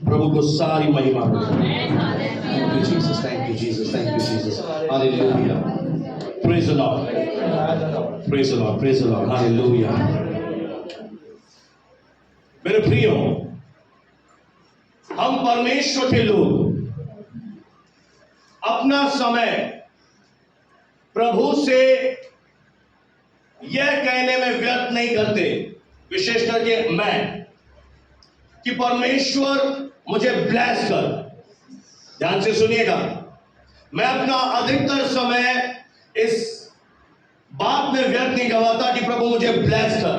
प्रभु को सारी महिमा मिले। Thank you Jesus, thank you Jesus, thank you Jesus. Hallelujah, praise the Lord, praise the Lord, praise the Lord, hallelujah. मेरे प्रियो, हम परमेश्वर के लोग अपना समय प्रभु से यह कहने में व्यर्थ नहीं करते, विशेष करके मैं, कि परमेश्वर मुझे ब्लेस कर। ध्यान से सुनिएगा, मैं अपना अधिकतर समय इस बात में व्यर्थ नहीं गवाता कि प्रभु मुझे ब्लेस कर,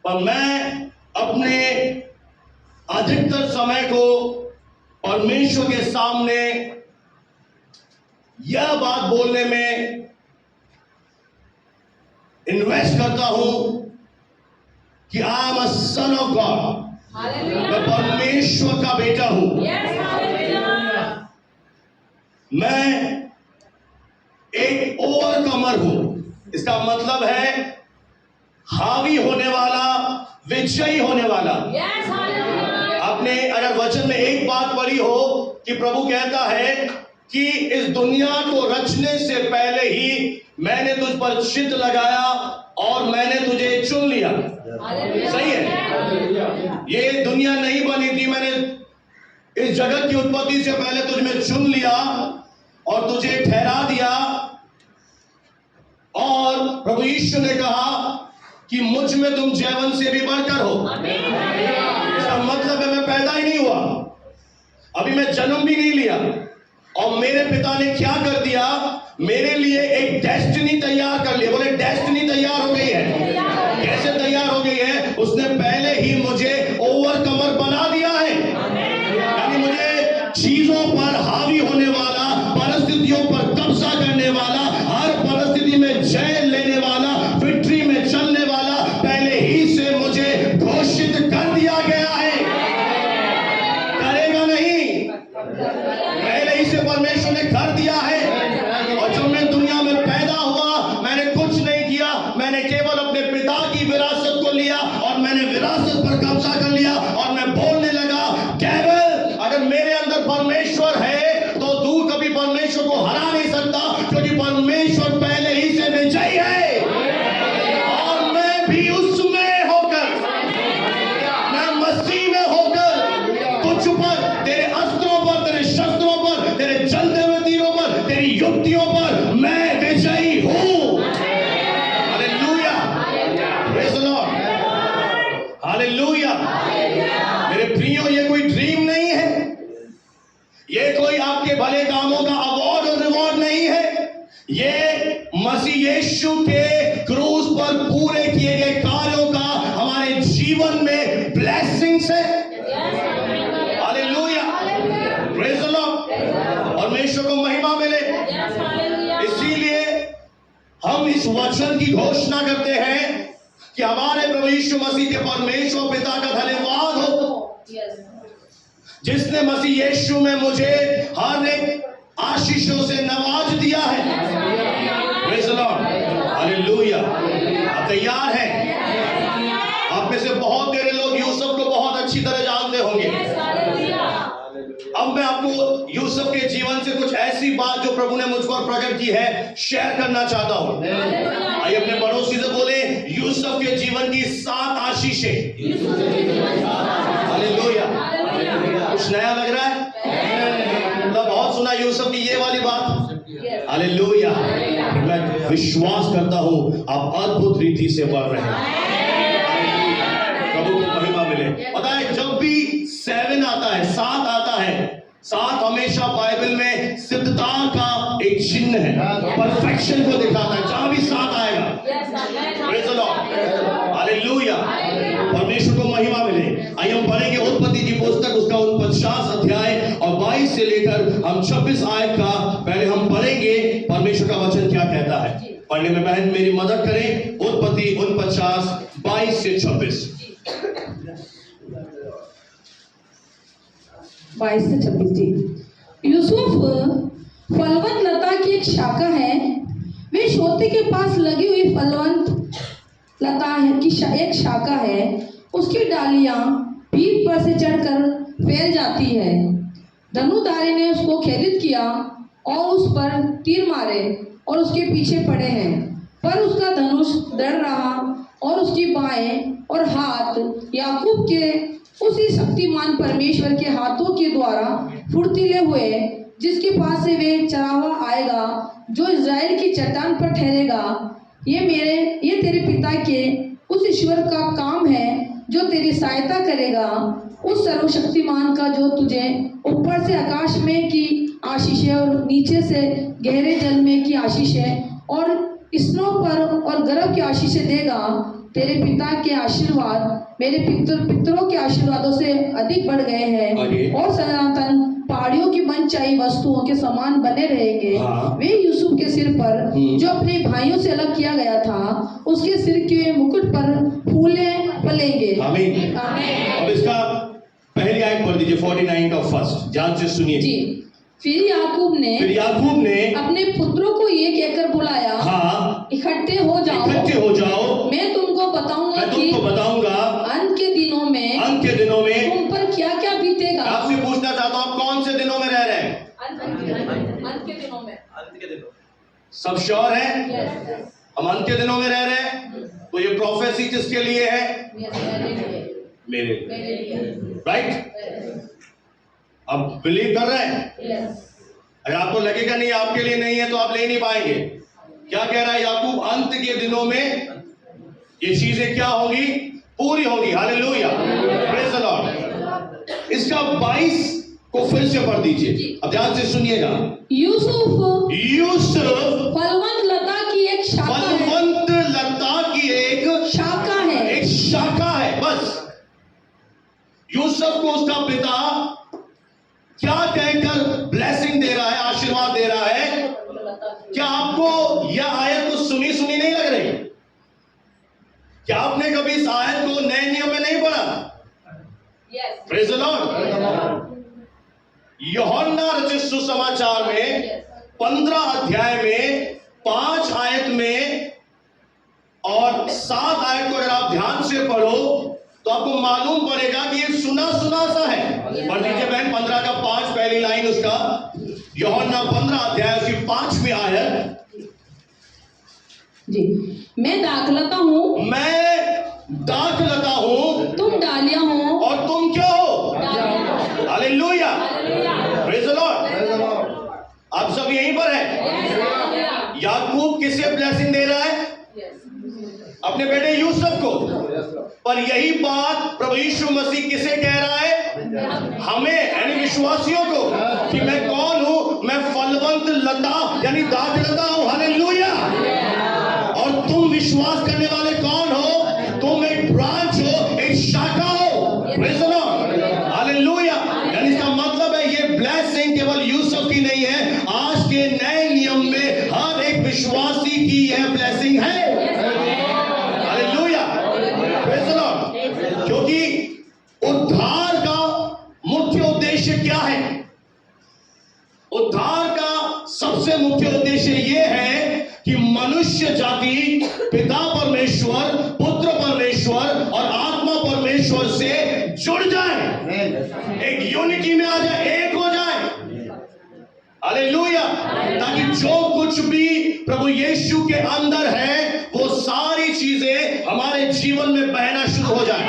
पर मैं अपने अधिकतर समय को परमेश्वर के सामने यह बात बोलने में इन्वेस्ट करता हूं कि I am a son of God, मैं परमेश्वर का बेटा हूं। मैं एक ओवरकमर हूं। इसका मतलब है हावी होने वाला, विजयी होने वाला। आपने अगर वचन में एक बात पढ़ी हो कि प्रभु कहता है कि इस दुनिया को रचने से पहले ही मैंने तुझ पर चित्त लगाया और मैंने तुझे चुन लिया। सही है, ये दुनिया नहीं बनी थी, मैंने इस जगत की उत्पत्ति से पहले तुझ में चुन लिया और तुझे ठहरा दिया। और प्रभु यीशु ने कहा कि मुझ में तुम जैवन से भी बढ़कर हो। इसका मतलब है मैं पैदा ही नहीं हुआ, अभी मैं जन्म भी नहीं लिया, और मेरे पिता ने क्या कर दिया, मेरे लिए एक डेस्टिनी तैयार कर लिया। बोले डेस्टिनी तैयार हो गई है। कैसे तैयार हो गई है? उसने पहले ही मुझे ओवरकमर बना दिया है, यानी मुझे चीजों पर हावी होने वाला, परिस्थितियों पर कब्जा करने वाला, हर परिस्थिति में जय लेने वाला, विक्ट्री में चलने वाला पहले ही से मुझे घोषित कर दिया गया है। करेगा नहीं, पहले ही से परमेश्वर ने कर दिया है। और जब मैं दुनिया में पैदा हुआ, मैंने कुछ नहीं किया, मैंने केवल अपने पिता की विरासत को लिया और मैंने विरासत पर कब्जा कर लिया। और मैं बोलने लगा, केवल अगर मेरे अंदर परमेश्वर है तो तू कभी परमेश्वर को हरा नहीं सकता, क्योंकि परमेश्वर पहले ही से विजयी है। और मैं भी उसमें होकर, मैं मसीह में होकर तुझ पर, तेरे अस्त्रों पर, तेरे शस्त्रों पर, तेरे जलते हुए तीरों पर, तेरी युक्तियों पर मैं विजयी हूं। Hallelujah, praise the Lord, hallelujah. मेरे प्रियो, ये कोई ड्रीम नहीं है, ये कोई आपके भले कामों का अवार्ड और रिवॉर्ड नहीं है, ये मसीह यीशु के क्रूस पर पूरे किए गए कार्यों का हमारे जीवन में ब्लेसिंग्स है। हालेलुया, प्रेज़ द लॉर्ड, परमेश्वर को महिमा मिले। इसीलिए हम इस वचन की घोषणा करते हैं कि हमारे प्रभु यीशु मसीह के परमेश्वर पिता का धन्यवाद हो, जिसने मसीह यीशु में मुझे हर एक आशीषों से नवाज दिया है। Praise the Lord, hallelujah. आप तैयार हैं? आप में से बहुत तेरे लोग यूसुफ को बहुत अच्छी तरह जानते होंगे। अब मैं आपको यूसुफ के जीवन से कुछ ऐसी बात जो प्रभु ने मुझ पर प्रकट की है शेयर करना चाहता हूं। आइए अपने पड़ोसी से बोले, यूसुफ के जीवन की 7 आशीषें। हालेलुया, कुछ नया लग रहा है? मतलब बहुत सुना यूसुफ की ये वाली बात। हालेलुया, मैं विश्वास करता हूं आप अद्भुत रीति से बढ़ रहे हैं। प्रभु को महिमा मिले। पता है, जब भी 7 आता है, 7 आता है, 7 हमेशा बाइबल में सिद्धता का एक चिन्ह है, परफेक्शन को दिखाता है। जहां भी 7 आएगा, प्रेज़ द लॉर्ड, हालेलुया, परमेश्वर को महिमा मिले। आइए हम पढ़ेंगे उत्पत्ति की पुस्तक, उसका 49 अध्याय और 22 से लेकर हम 26 आयत का पहले हम पढ़ेंगे परमेश्वर का वचन क्या कहता है। पढ़ने में बहन मेरी मदद करें। उत्पत्ति 49 22 से 26। 22 से 26 जी। यूसुफ फलवंत लता की एक शाखा है, वे शोते के पास लगी हुई फलवंत लता है की एक शाखा है। उसकी डालियां भीड़ पर से चढ़कर फैल जाती है। धनुधारी ने उसको खेदित किया और उस पर तीर मारे और उसके पीछे पड़े हैं, पर उसका धनुष दृढ़ रहा और उसकी बाहें और हाथ याकूब के उसी शक्तिमान परमेश्वर के हाथों के द्वारा फुर्तीले हुए, जिसके पास से वे चरावा आएगा, जो इज़राइल की चट्टान पर ठहरेगा। ये तेरे पिता के उस ईश्वर का काम है जो तेरी सहायता करेगा, उस सर्वशक्तिमान का जो तुझे ऊपर से आकाश में की आशीष है और नीचे से गहरे जल में की आशीष है और स्तनों पर और गर्भ की आशीष देगा। तेरे पिता के आशीर्वाद मेरे पितरों के आशीर्वादों से अधिक बढ़ गए हैं और सनातन पहाड़ियों की मनचाही वस्तुओं के समान बने रहेंगे। वे यूसुफ के सिर पर जो अपने भाइयों से अलग किया गया था, उसके सिर के मुकुट पर फूलें पलेंगे। आमीन। अब इसका पहली आयत पढ़ दीजिए 49 का फर्स्ट, ध्यान से सुनिए जी। फिर याकूब ने अपने पुत्रों को ये कहकर बुलाया, हाँ, इकट्ठे हो जाओ, मैं तुमको बताऊंगा अंत के दिनों में तुम पर क्या क्या बीतेगा। आपसे पूछना चाहता हूँ, कौन से दिनों में रह रहे हैं? अंत के दिनों में। सब श्योर है? हम अंत के दिनों में रह रहे हैं। तो ये प्रोफेसी किसके लिए है? मेरे लिए, राइट? अब बिलीव कर रहे हैं? अगर आपको लगेगा नहीं आपके लिए नहीं है तो आप ले नहीं पाएंगे। क्या कह रहा है याकूब? अंत के दिनों में ये चीजें क्या होंगी? पूरी होंगी। Hallelujah, praise the Lord. इसका 22 को फिर से पढ़ दीजिए, अब ध्यान से सुनिएगा। यूसुफ फलवंत लता की एक शाखा है। बस यूसुफ को उसका पिता क्या कहकर ब्लेसिंग दे रहा है, आशीर्वाद दे रहा है? क्या आपको यह आयत को सुनी नहीं लग रही? क्या आपने कभी इस आयत को नए नियम में नहीं पढ़ा? Praise the Lord. यूहन्ना रचित सुसमाचार में 15 अध्याय में 5 आयत में और 7 आयत को अगर आप ध्यान से पढ़ो तो आपको मालूम पड़ेगा कि ये सुना सा है। पढ़ लीजिए बहन, 15 का 5 पहली लाइन उसका, यूहन्ना 15 अध्याय उसकी 5वीं आयत जी। मैं दाखलता हूँ, तुम डालियां हो, और तुम क्या हो? Hallelujah, praise the Lord. आप सब यहीं पर है। याकूब किसे ब्लेसिंग दे रहा है? अपने बेटे यूसुफ को। पर यही बात प्रभु यीशु मसीह किसे कह रहा है? हमें, यानी विश्वासियों को, कि मैं कौन हूं? मैं फलवंत लता यानी दाखलता हूं। हालेलुया। और तुम विश्वास करने वाले कौन हो? तुम एक ब्रांच हो, एक शाखा हो। Praise the Lord, hallelujah. यानी इसका मतलब है ये ब्लेसिंग केवल यूसुफ की नहीं है, आज के नए नियम में हर एक विश्वासी की यह ब्लेसिंग है। क्योंकि उद्धार का मुख्य उद्देश्य क्या है? उद्धार का सबसे मुख्य उद्देश्य यह है कि मनुष्य जाति पिता परमेश्वर, पुत्र परमेश्वर और आत्मा परमेश्वर से जुड़ जाए, एक यूनिटी में आ जाए, एक हो जाए। हालेलुया। ताकि जो कुछ भी प्रभु यीशु के अंदर है वो सारी चीजें हमारे जीवन में बहना शुरू हो जाए।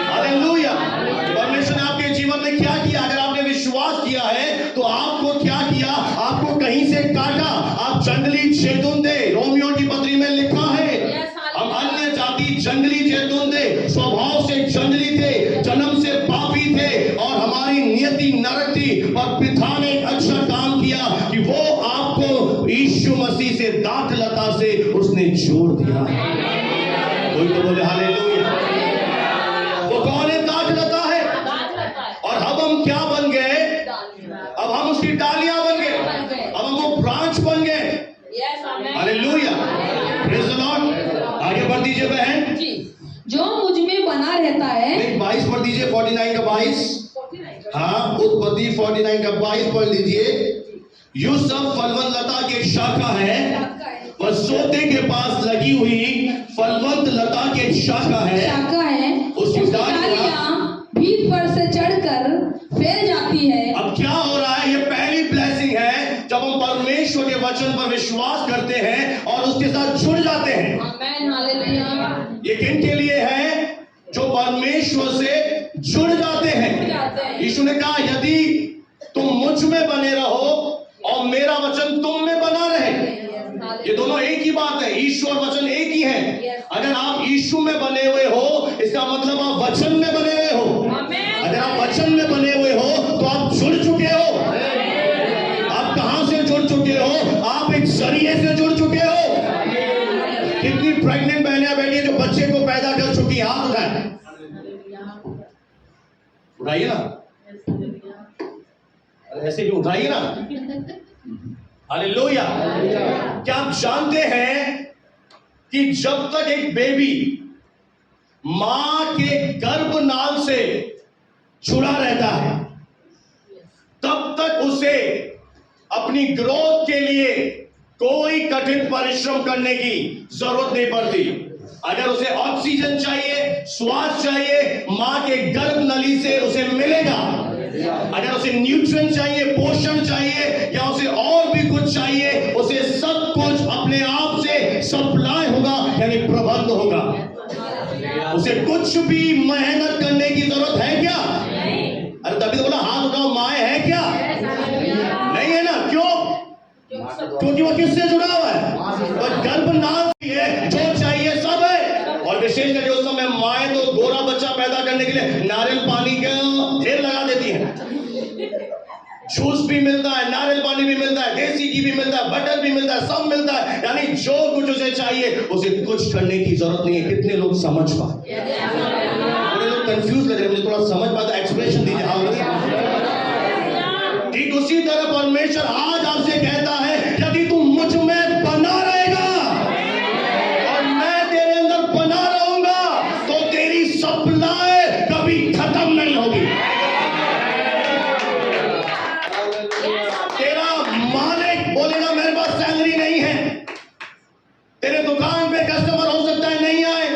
हालेलुया। परमेश्वर ने आपके जीवन में क्या किया? अगर आपने विश्वास किया है तो आपको क्या किया? आपको कहीं से काटा, आप जंगली जैतून थे। रोमियो की पत्री में लिखा है हम अन्य जाति जंगली जैतून थे, स्वभाव से जंगली थे, जन्म से पापी थे और हमारी नियति नरक थी। और पिता ने एक अच्छा काम किया कि वो आपको यीशु मसीह से, दाखलता से उसने जोड़ दिया। कोई तो बोले हालेलुया। वो कौन है? दाखलता है। और अब हम क्या बन गए? अब हम उसकी डालियां बन गए, अब हम वो ब्रांच बन गए। Hallelujah, praise the Lord. आगे बढ़ दीजिए बहन। जो मुझ में बना रहता है। 22 पढ़ दीजिए, 49 का 22। हाँ, उत्पत्ति 49 का 22 पढ़ लीजिए। यूसुफ फलवंत लता की एक शाखा है, वह सोते के पास लगी हुई फलवंत लता की एक शाखा है, उसकी डालियां भी जीत पर से चढ़कर फैल जाती है। अब क्या हो रहा है? ये पहली ब्लेसिंग है जब हम परमेश्वर के वचन पर विश्वास करते हैं और उसके साथ जुड़ जाते हैं। आमीन, हालेलुया। ये किन के लिए है? जो परमेश्वर से जुड़ जाते हैं। यीशु ने कहा यदि तुम मुझ में बने रहो और मेरा वचन तुम में बना रहे, ये दोनों एक ही बात है। यीशु और वचन एक ही है। अगर आप यीशु में बने हुए हो, इसका मतलब आप वचन में बने हुए हो। अगर आप वचन में बने हुए हो तो आप जुड़ चुके हो। आप कहां से जुड़ चुके हो? आप एक जरिए से जुड़ चुके हो। कितनी प्रेग्नेंट बहनें बैठी हैं जो बच्चे को पैदा कर चुकी हैं? हाथ उठाएं, उठाइए ना। अरे ऐसे क्यों? उठाइए ना। हालेलुया। क्या आप जानते हैं कि जब तक एक बेबी मां के गर्भनाल से जुड़ा रहता है, तब तक उसे अपनी ग्रोथ के लिए कोई कठिन परिश्रम करने की जरूरत नहीं पड़ती। अगर उसे ऑक्सीजन चाहिए, श्वास चाहिए, मां के गर्भ नली से उसे मिलेगा। अगर उसे न्यूट्रिएंट चाहिए, पोषण चाहिए, या उसे और भी कुछ चाहिए, उसे सब कुछ अपने आप से सप्लाई होगा, यानी प्रबंध होगा। उसे कुछ भी मेहनत करने की जरूरत है क्या? अरे तभी तो बोला हाथ उठाओ, माए है क्या? नहीं है ना? क्यों? क्योंकि वो किससे जुड़ा हुआ है? वो गर्भनाल है, जो चाहिए सब है। और विशेष करके उस समय माए तो गोरा बच्चा पैदा करने के लिए नारियल पानी का ढेर लगा देती है। जूस भी मिलता है, नारियल पानी भी मिलता है, देसी घी भी मिलता है, बटर भी मिलता है, सब मिलता है। यानी जो कुछ उसे चाहिए उसे कुछ करने की जरूरत नहीं है। कितने लोग समझ पाए? थोड़े लोग कंफ्यूज लग रहे हैं, मुझे थोड़ा समझ पाता, एक्सप्रेशन दीजिए। ठीक उसी तरह परमेश्वर आज आपसे कहता है यदि तू मुझ में बना रहेगा और मैं तेरे अंदर बना रहूंगा तो तेरी सप्लाई कभी खत्म नहीं होगी। तेरा मालिक बोलेगा मेरे पास सैलरी नहीं है, तेरे दुकान पे कस्टमर हो सकता है नहीं आए,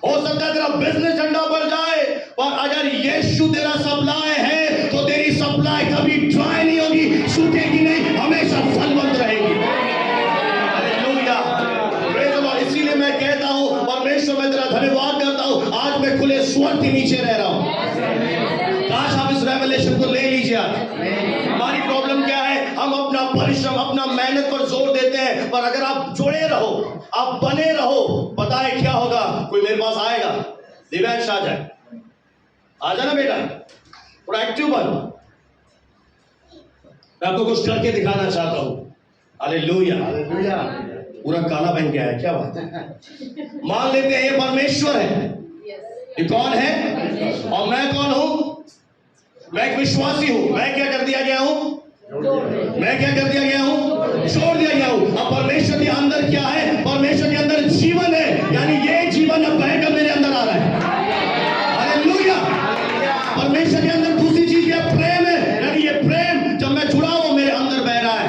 हो सकता है तेरा बिजनेस ठंडा पड़ जाए, पर अगर यीशु तेरा सप्लाई है तो तेरी सप्लाई कभी ड्राई नहीं होगी, सूखेगी नहीं, हमेशा फलवंत रहेगी। Hallelujah, praise the Lord. इसीलिए मैं कहता हूं परमेश्वर, मैं तेरा धन्यवाद करता हूं, आज मैं खुले स्वर के नीचे रह रहा हूं। काश आप इस रेवलेशन को ले लीजिए। हमारी प्रॉब्लम क्या है? हम अपना परिश्रम, अपना मेहनत पर जोर देते हैं, पर अगर आप जुड़े रहो, आप बने रहो, पता है क्या होगा? कोई मेरे पास आएगा, दिव्यांश आ जाए, आ जाना बेटा, थोड़ा एक्टिव बन। मैं आपको कुछ करके दिखाना चाहता हूं। Hallelujah, hallelujah. पूरा काला पहन के आया, क्या बात है? मान लेते हैं ये परमेश्वर है। ये कौन है और मैं कौन हूं? मैं एक विश्वासी हूं। मैं क्या कर दिया गया हूं? मैं क्या कर दिया गया हूं? छोड़ दिया गया हूं। अब परमेश्वर के अंदर क्या है? परमेश्वर के अंदर जीवन है, यानी ये जीवन अब बहकर मेरे अंदर आ रहा है। हालेलुया। परमेश्वर के अंदर दूसरी चीज है, प्रेम है, यानी ये प्रेम जब मैं जुड़ा हूं मेरे अंदर बह रहा है।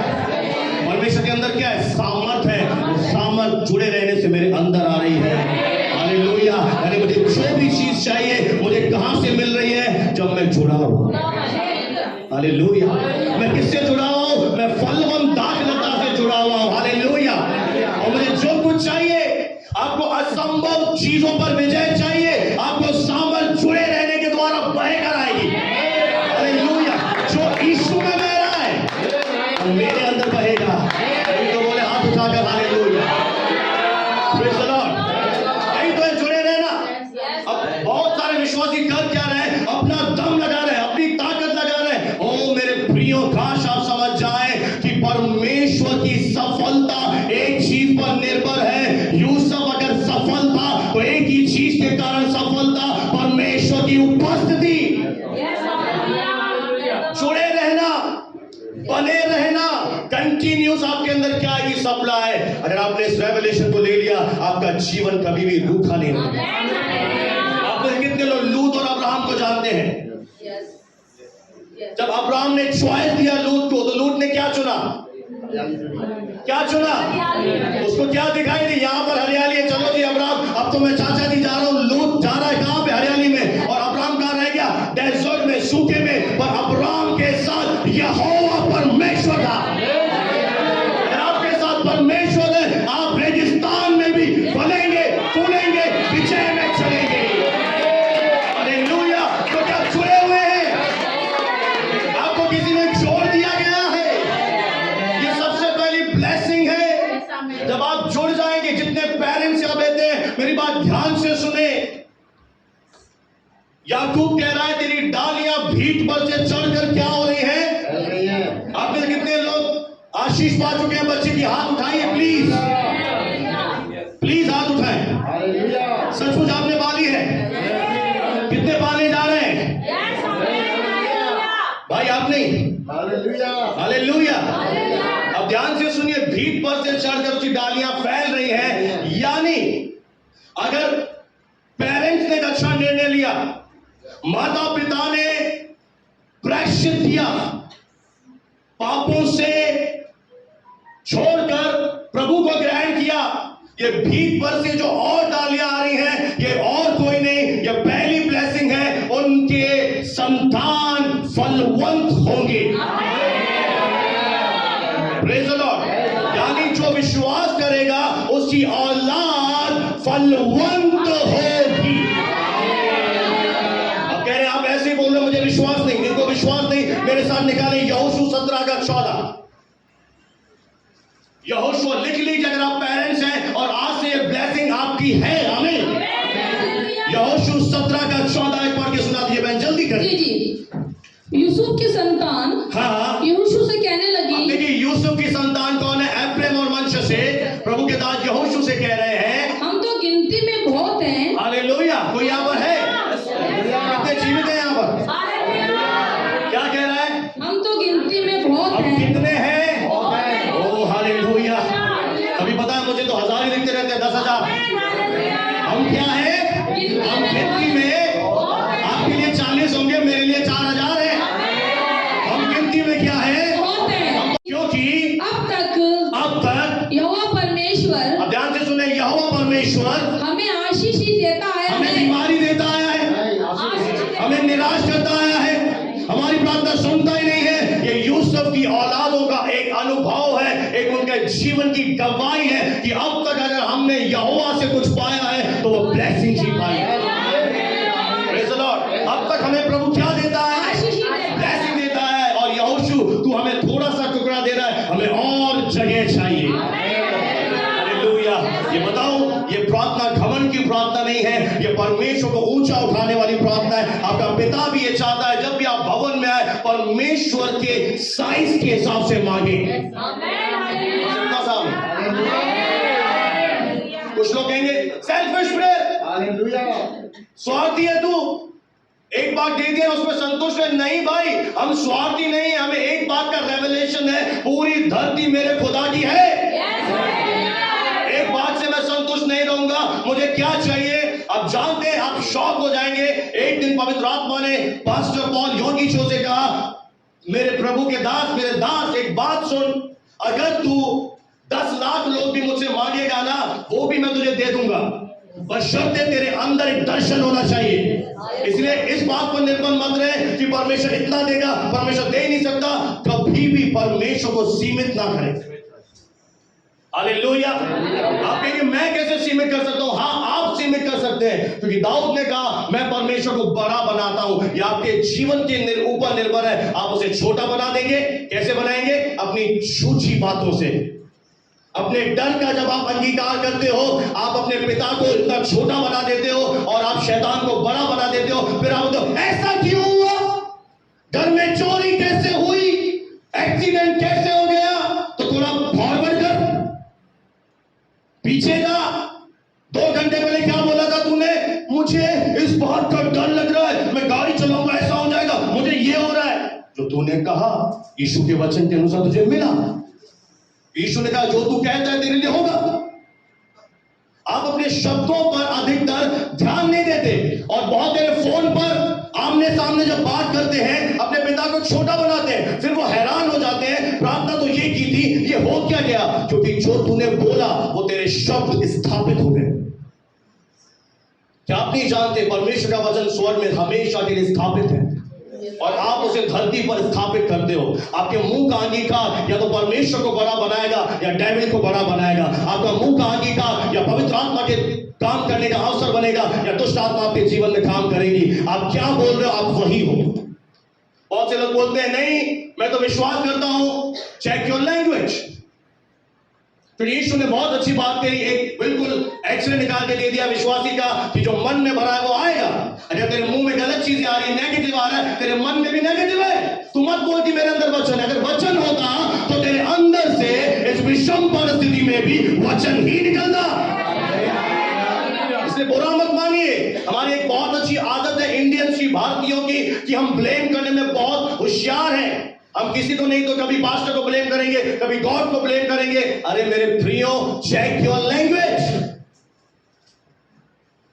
परमेश्वर के अंदर क्या है? सामर्थ है, सामर्थ जुड़े रहने से मेरे अंदर आ रही है। हालेलुया, यानी मुझे जो भी चीज चाहिए मुझे कहां से मिल रही है? जब मैं जुड़ा हूं। हालेलुया। मैं किससे जुड़ा हुआ हूं? मैं फलवंत दाखलता से जुड़ा हुआ हूं। हालेलुया। और मुझे जो कुछ चाहिए, आपको असंभव चीजों पर विजय चाहिए, आपको सामर्थ जुड़े रहने के द्वारा बहकर आएगी। हालेलुया। जो यीशु में बह रहा है वो मेरे अंदर बहेगा। तो बोले हाथ उठाकर हालेलुया, प्रेज़ द लॉर्ड। यही तो है जुड़े रहना। अब बहुत सारे विश्वासी कर क्या रहे हैं? अपना दम लगा रहे हैं, अपनी ताकत लगा रहे हैं। ओ मेरे प्रियो, काश आप समझ जाए कि परमेश्वर की सफलता एक चीज पर निर्भर है। यूसुफ अगर सफल था तो एक ही चीज के कारण सफल था, परमेश्वर की उपस्थिति। जुड़े रहना, बने रहना, कंटिन्यूस आपके अंदर क्या है? सप्लाई। अगर आपने इस रेवलेशन को ले लिया, आपका जीवन कभी भी रूखा नहीं होगा। आप में कितने लोग लूत और अब्राहम को जानते हैं? जब अब्राहम ने चॉइस दिया लूत को, तो लूत ने क्या चुना? क्या चुना? उसको क्या दिखाई दी? यहां पर हरियाली है, चलो जी अब्राहम, अब तो मैं चाचा जी जा रहा हूं। लूत जा रहा है कहां पे? हरियाली में। और अब्राहम कहां रह गया? डेजर्ट सूखे में, पर अब्राहम के साथ यहोवा परमेश्वर था। अगर आपके साथ परमेश्वर है, आप रेगिस्तान में भी फलेंगे, फूलेंगे, विजय में चलेंगे। हालेलुया। तो क्या जुड़े हुए हैं? आपको किसी ने जोड़ दिया गया है? ये सबसे पहली ब्लेसिंग है। जब आप जुड़ जाएंगे, जितने पेरेंट्स यहाँ बैठे हैं, मेरी बात ध्यान से सुने। याकूब कह रहा है तेरी डालियां भीट पर से चढ़कर क्या हो रही हैं? आप में कितने लोग आशीष पा चुके हैं? बच्चे की हाथ उठाइए प्लीज, प्लीज हाथ उठाएं। सचमुच आपने पाली है? कितने पाने जा रहे हैं? भाई आप नहीं? हालेलुया। अब ध्यान से सुनिए, भीट पर से चढ़कर उसकी डालियां फैल रही हैं। यानी अगर पेरेंट्स ने एक अच्छा निर्णय लिया, माता पिता ने प्रायश्चित दिया, पापों से छोड़कर प्रभु को ग्रहण किया, ये भीत पर से जो और डालियां आ रही हैं, ये और कोई नहीं, ये पहली ब्लेसिंग है। उनके संतान फलवंत होंगे। Praise the Lord. यानी जो विश्वास करेगा उसकी औलाद फलवंत होगी। अब कह रहे आप ऐसे ही बोल रहे, मुझे विश्वास नहीं। इनको विश्वास नहीं, मेरे साथ निकाले यहोशू 17:14। यहोशू लिख लीजिए अगर आप पेरेंट्स हैं, और आज से ये ब्लेसिंग आपकी है। आमीन। यहोशू 17:14 एक पढ़ के सुना दीजिए बहन, जल्दी करिए। जी। यूसुफ की संतान हाँ, यहोशू से कहने लगी। देखिए यूसुफ की संतान कौन है? एफ्रेम और मनश्शे। प्रभु के दास यहोशू से कह रहे हैं, हम तो गिनती में बहुत हैं। हालेलुया। कोई यहाँ पर है? कितने जीवित हैं यहाँ पर? क्या कह रहा है? हम तो गिनती में बहुत अब हैं। कितने हैं? ओ हालेलुया। अभी पता है मुझे तो 1000 ही दिखते रहते हैं, 10,000। हम क्या है? हम गिनती में, आपके लिए 40 होंगे, मेरे लिए 4000 है। हम गिनती में क्या है? बहुत हैं। क्योंकि अब तक यहोवा परमेश्वर, अब ध्यान से सुने, यहोवा परमेश्वर हमें आशीष ही देता आया हमें है। बीमारी देता आया है, हमें निराश करता आया है, हमारी प्रार्थना सुनता ही नहीं है। ये यूसुफ की औलादों का एक अनुभव है, एक उनके जीवन की गवाही है कि अब तक अगर हमने यहोवा से कुछ पाया है तो वो ब्लेसिंग ही पाई है। Praise the Lord. अब तक हमें प्रभु क्या देता है? ब्लेसिंग देता है। और यहोशू तू हमें थोड़ा सा टुकड़ा दे रहा है, हमें और जगह चाहिए। हालेलुया। ये बताओ, ये प्रार्थना घमंड की प्रार्थना नहीं है, ये परमेश्वर को ऊंचा उठाने वाली प्रार्थना है। आपका पिता भी ये चाहता है जब भी आप भवन में आए, परमेश्वर के साइज के हिसाब से मांगे। कुछ लोग कहेंगे सेल्फिश प्रेयर, स्वार्थी है तू, एक बात दे दिया उसमें संतुष्ट है। नहीं भाई, हम स्वार्थी नहीं है, हमें एक बात का रेवलेशन है, पूरी धरती मेरे खुदा की है। एक बात से मैं संतुष्ट नहीं रहूंगा, मुझे क्या चाहिए? आप जानते हैं, आप शॉक हो जाएंगे। एक दिन पवित्र आत्मा ने पास्टर पॉल योगीशो से कहा, मेरे प्रभु के दास, मेरे दास एक बात सुन, अगर तू 10 लाख लोग भी मुझसे मांगेगा ना, वो भी मैं तुझे दे दूंगा, बशर्ते तेरे अंदर एक दर्शन होना चाहिए। इसलिए इस बात पर निर्भर मत रहे कि परमेश्वर इतना देगा, परमेश्वर दे नहीं सकता। कभी भी परमेश्वर को सीमित ना करें। हालेलुया। आप कहेंगे मैं कैसे सीमित कर सकता हूं? हाँ, आप सीमित कर सकते हैं, क्योंकि दाऊद ने कहा मैं परमेश्वर को बड़ा बनाता हूं। यह आपके जीवन के ऊपर निर्भर है। आप उसे छोटा बना देंगे। कैसे बनाएंगे? अपनी झूठी बातों से, अपने डर का जब आप अंगीकार करते हो, आप अपने पिता को इतना छोटा बना देते हो और आप शैतान को बड़ा बना देते हो। फिर आप तो ऐसा क्यों हुआ? घर में चोरी कैसे हुई? एक्सीडेंट कैसे हो गया? तो थोड़ा फॉरवर्ड कर, पीछे जा। 2 घंटे पहले क्या बोला था तूने? मुझे इस बात का डर लग रहा है, मैं गाड़ी चलाऊंगा ऐसा हो जाएगा, मुझे ये हो रहा है। जो तूने कहा यीशु के वचन के अनुसार तुझे मिला। यीशु ने कहा जो तू कहता है तेरे लिए होगा। आप अपने शब्दों पर अधिकतर ध्यान नहीं देते और बहुत देर फोन पर आमने सामने जब बात करते हैं अपने पिता को छोटा बनाते हैं। फिर वो हैरान हो जाते हैं, प्रार्थना तो ये की थी, ये हो क्या गया? क्योंकि जो तूने बोला वो तेरे शब्द स्थापित हो गए। क्या आप नहीं जानते परमेश्वर का वचन स्वर्ग में हमेशा के लिए स्थापित है? और आप उसे धरती पर स्थापित करते हो। आपके मुंह का अंगीकार या तो परमेश्वर को बड़ा बनाएगा या डेविल को बड़ा बनाएगा। आपका मुंह का अंगीकार या पवित्र आत्मा के काम करने का अवसर बनेगा या दुष्ट आत्मा आपके जीवन में काम करेगी। आप क्या बोल रहे हो, आप वही हो। बहुत से लोग बोलते हैं नहीं मैं तो विश्वास करता हूं, चेक योर लैंग्वेज। फिर यीशु ने बहुत अच्छी बात कही, एक बिल्कुल एक्सरे निकाल के दे दिया विश्वासी का कि जो मन में भरा है वो आएगा। अगर तेरे मुंह में गलत चीजें आ रही, नेगेटिव आ रहा है, तेरे मन में भी नेगेटिव है। तू मत बोल कि मेरे अंदर वचन है। अगर वचन होता तो तेरे अंदर से इस विषम परिस्थिति में भी वचन ही निकलता। इसलिए बुरा मत मानिए। हमारी एक बहुत अच्छी आदत है इंडियंस की, भारतीयों की, कि हम ब्लेम करने में बहुत होशियार हैं। हम किसी को नहीं तो कभी पास्टर को ब्लेम करेंगे, कभी गॉड को ब्लेम करेंगे। अरे मेरे प्रियो, चेक योर लैंग्वेज।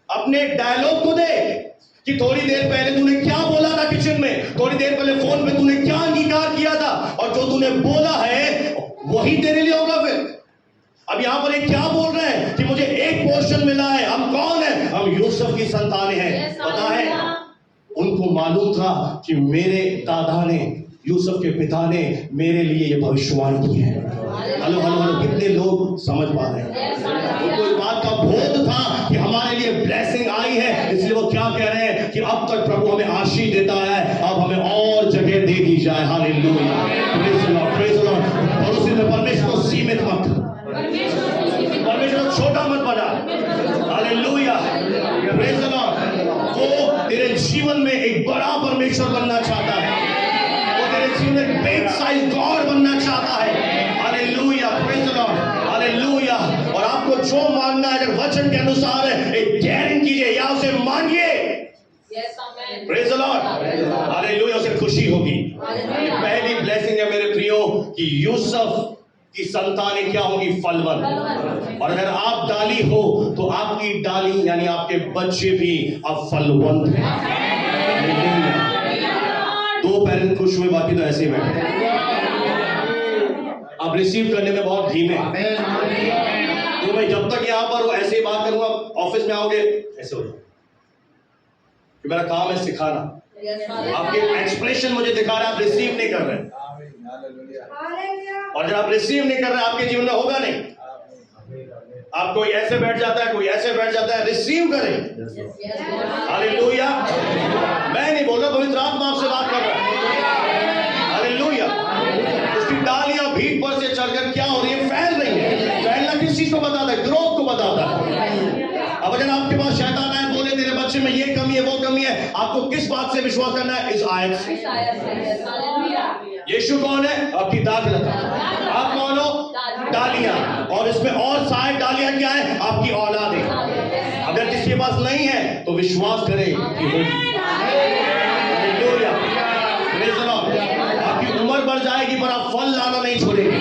अपने डायलॉग को दे कि थोड़ी देर पहले तूने क्या बोला था किचन में, थोड़ी देर पहले फोन पे तूने क्या अंगीकार किया था, और जो तूने बोला है वही तेरे लिए होगा। फिर अब यहां पर एक क्या बोल रहे हैं कि मुझे एक पोर्शन मिला है। हम कौन है? हम यूसुफ की संतानें हैं। पता है, उनको मालूम था कि मेरे दादा ने, यूसुफ के पिता ने मेरे लिए ये भविष्यवाणी की है। हेलो हेलो हेलो, कितने लोग समझ पा रहे हैं? उनको इस बात का बोध था कि हमारे लिए ब्लेसिंग आई है, इसलिए वो क्या कह रहे हैं कि अब तक प्रभु हमें आशीष देता है, अब हमें और जगह दे दी जाए। Hallelujah, praise the Lord, praise the Lord. पड़ोसी में परमेश्वर को सीमित मत, परमेश्वर को छोटा मत बना। Hallelujah, praise the Lord. वो तेरे जीवन में एक बड़ा परमेश्वर बनना चाहता है, एक बिग साइज गॉड बनना चाहता है। Hallelujah, praise the Lord, hallelujah. और आपको जो मानना है, अगर वचन के अनुसार है, एक गैरेंटी कीजिए या उसे मानिए। प्रेज़ द लॉर्ड, हालेलुया, उसे खुशी होगी। ये पहली ब्लेसिंग है मेरे प्रियो कि यूसुफ की संतानें क्या होगी? फलवंत। और अगर आप डाली हो तो आपकी डाली यानी आपके बच्चे भी अब फलवंत हैं। दो पेरेंट खुश हुए, बाकी तो ऐसे ही बैठे। आप रिसीव करने में बहुत धीमे। तो मैं जब तक यहाँ पर ऐसे ही बात करूंगा, ऑफिस में आओगे ऐसे हो जाओ, कि मेरा काम है सिखाना। आपके एक्सप्रेशन मुझे दिखा रहे हैं आप रिसीव नहीं कर रहे हैं, और जब आप रिसीव नहीं कर रहे हैं आपके जीवन में होगा नहीं। आप कोई ऐसे बैठ जाता है, कोई ऐसे बैठ जाता है, रिसीव करें। हालेलुया, मैं नहीं बोल रहा, पवित्र आत्मा आपसे बात कर रहा है। हालेलुया, उसकी डालियां भीड़ पर से चढ़कर क्या हो रही है? फैल रही है। फैलना किस चीज को बताता है? ग्रोथ को बताता है। अब अगर आपके पास शैतान आए, बोले तेरे बच्चे में ये कमी है, वो कमी है, आपको किस बात से विश्वास करना है? इस आयत से। यीशु कौन है? आपकी दाखलता। आप कौन हो? डालियां। और इसमें और सारी डालियां क्या है? आपकी औलाद है। अगर किसी के पास नहीं है तो विश्वास करें कि होगी। Hallelujah, praise the Lord. आपकी उम्र बढ़ जाएगी पर आप फल लाना नहीं छोड़ेंगे।